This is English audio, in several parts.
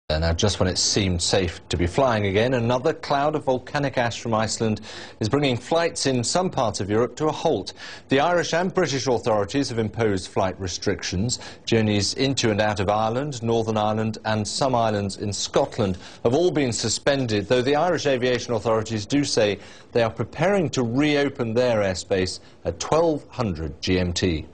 Now, just when it seemed safe to be flying again, another cloud of volcanic ash from Iceland is bringing flights in some parts of Europe to a halt. The Irish and British authorities have imposed flight restrictions. Journeys into and out of Ireland, Northern Ireland and some islands in Scotland have all been suspended, though the Irish aviation authorities do say they are preparing to reopen their airspace at 1200 GMT.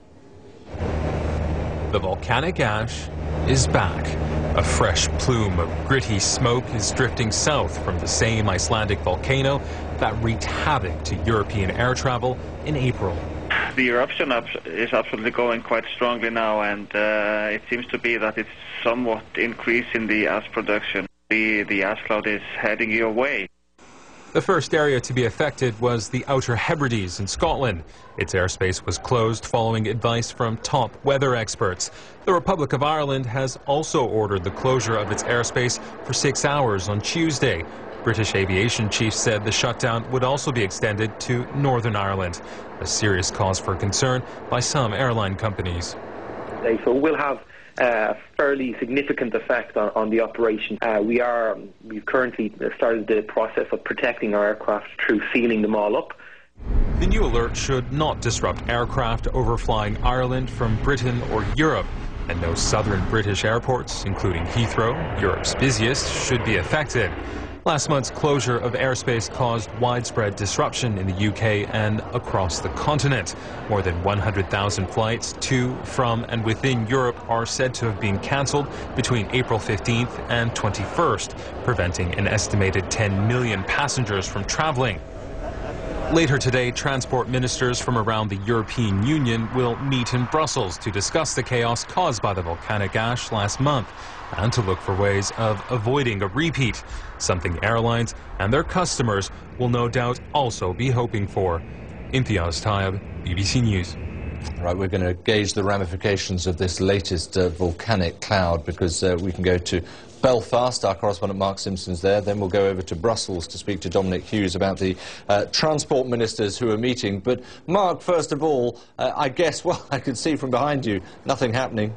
The volcanic ash is back. A fresh plume of gritty smoke is drifting south from the same Icelandic volcano that wreaked havoc to European air travel in April. The eruption is absolutely going quite strongly now, and it seems to be that it's somewhat increasing the ash production. The ash cloud is heading your way. The first area to be affected was the Outer Hebrides in Scotland. Its airspace was closed following advice from top weather experts. The Republic of Ireland has also ordered the closure of its airspace for 6 hours on Tuesday. British aviation chiefs said the shutdown would also be extended to Northern Ireland, a serious cause for concern by some airline companies. So we'll have a fairly significant effect on the operation. We've currently started the process of protecting our aircraft through sealing them all up. The new alert should not disrupt aircraft overflying Ireland from Britain or Europe, and no southern British airports, including Heathrow, Europe's busiest, should be affected. Last month's closure of airspace caused widespread disruption in the UK and across the continent. More than 100,000 flights to, from and within Europe are said to have been cancelled between April 15th and 21st, preventing an estimated 10 million passengers from travelling. Later today, transport ministers from around the European Union will meet in Brussels to discuss the chaos caused by the volcanic ash last month and to look for ways of avoiding a repeat, something airlines and their customers will no doubt also be hoping for. Imtiaz Tayyab, BBC News. Right, we're going to gauge the ramifications of this latest volcanic cloud because we can go to Belfast. Our correspondent Mark Simpson's there. Then we'll go over to Brussels to speak to Dominic Hughes about the transport ministers who are meeting. But Mark, first of all, I guess, well, I can see from behind you, nothing happening.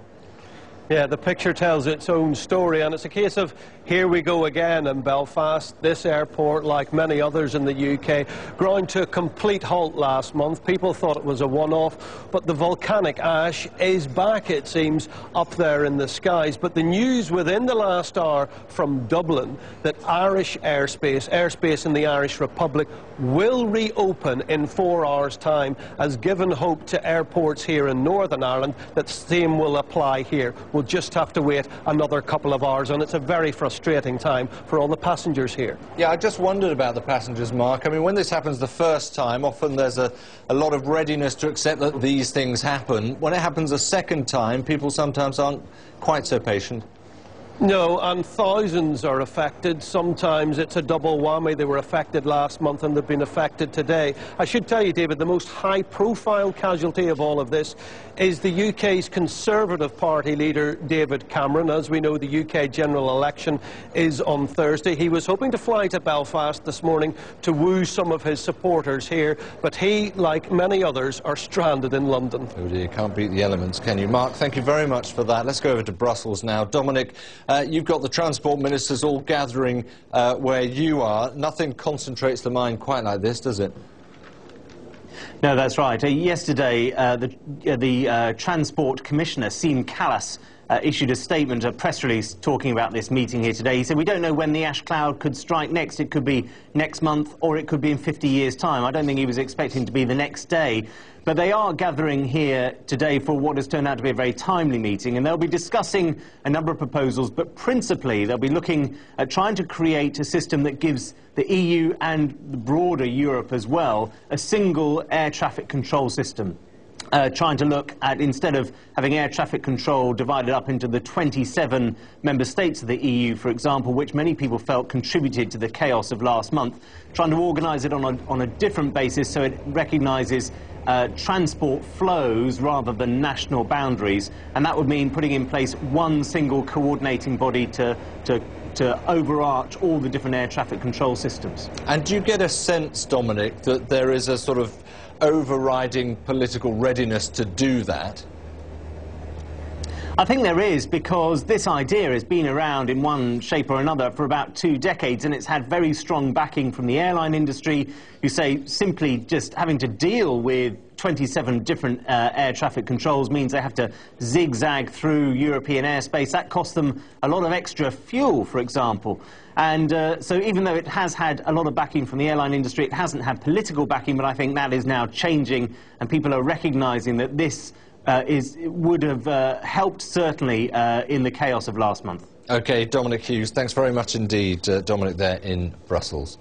Yeah, the picture tells its own story, and it's a case of here we go again in Belfast. This airport, like many others in the UK, ground to a complete halt last month. People thought it was a one-off, but the volcanic ash is back, it seems, up there in the skies. But the news within the last hour from Dublin that Irish airspace in the Irish Republic will reopen in 4 hours' time has given hope to airports here in Northern Ireland that same will apply here. We'll just have to wait another couple of hours, and it's a very frustrating time for all the passengers here. Yeah, I just wondered about the passengers, Mark. I mean, when this happens the first time, often there's a lot of readiness to accept that these things happen. When it happens a second time, people sometimes aren't quite so patient. No, and thousands are affected. Sometimes it's a double whammy. They were affected last month and they've been affected today. I should tell you, David, the most high-profile casualty of all of this is the UK's Conservative Party leader, David Cameron. As we know, the UK general election is on Thursday. He was hoping to fly to Belfast this morning to woo some of his supporters here, but he, like many others, are stranded in London. Oh dear, you can't beat the elements, can you? Mark, thank you very much for that. Let's go over to Brussels now. Dominic, you've got the transport ministers all gathering where you are. Nothing concentrates the mind quite like this, does it? No, that's right. Yesterday, the Transport Commissioner, Siim Kallas, issued a statement, a press release, talking about this meeting here today. He said, we don't know when the ash cloud could strike next. It could be next month or it could be in 50 years' time. I don't think he was expecting to be the next day. But they are gathering here today for what has turned out to be a very timely meeting, and they'll be discussing a number of proposals, but principally they'll be looking at trying to create a system that gives the EU and the broader Europe as well a single air traffic control system. Trying to look at, instead of having air traffic control divided up into the 27 member states of the EU, for example, which many people felt contributed to the chaos of last month, trying to organise it on a different basis so it recognises transport flows rather than national boundaries, and that would mean putting in place one single coordinating body to overarch all the different air traffic control systems. And do you get a sense, Dominic, that there is a sort of overriding political readiness to do that? I think there is, because this idea has been around in one shape or another for about 2 decades, and it's had very strong backing from the airline industry, who say simply just having to deal with 27 different air traffic controls means they have to zigzag through European airspace. That costs them a lot of extra fuel, for example. And so even though it has had a lot of backing from the airline industry, it hasn't had political backing, but I think that is now changing, and people are recognising that this would have helped, certainly, in the chaos of last month. OK, Dominic Hughes, thanks very much indeed, Dominic, there in Brussels.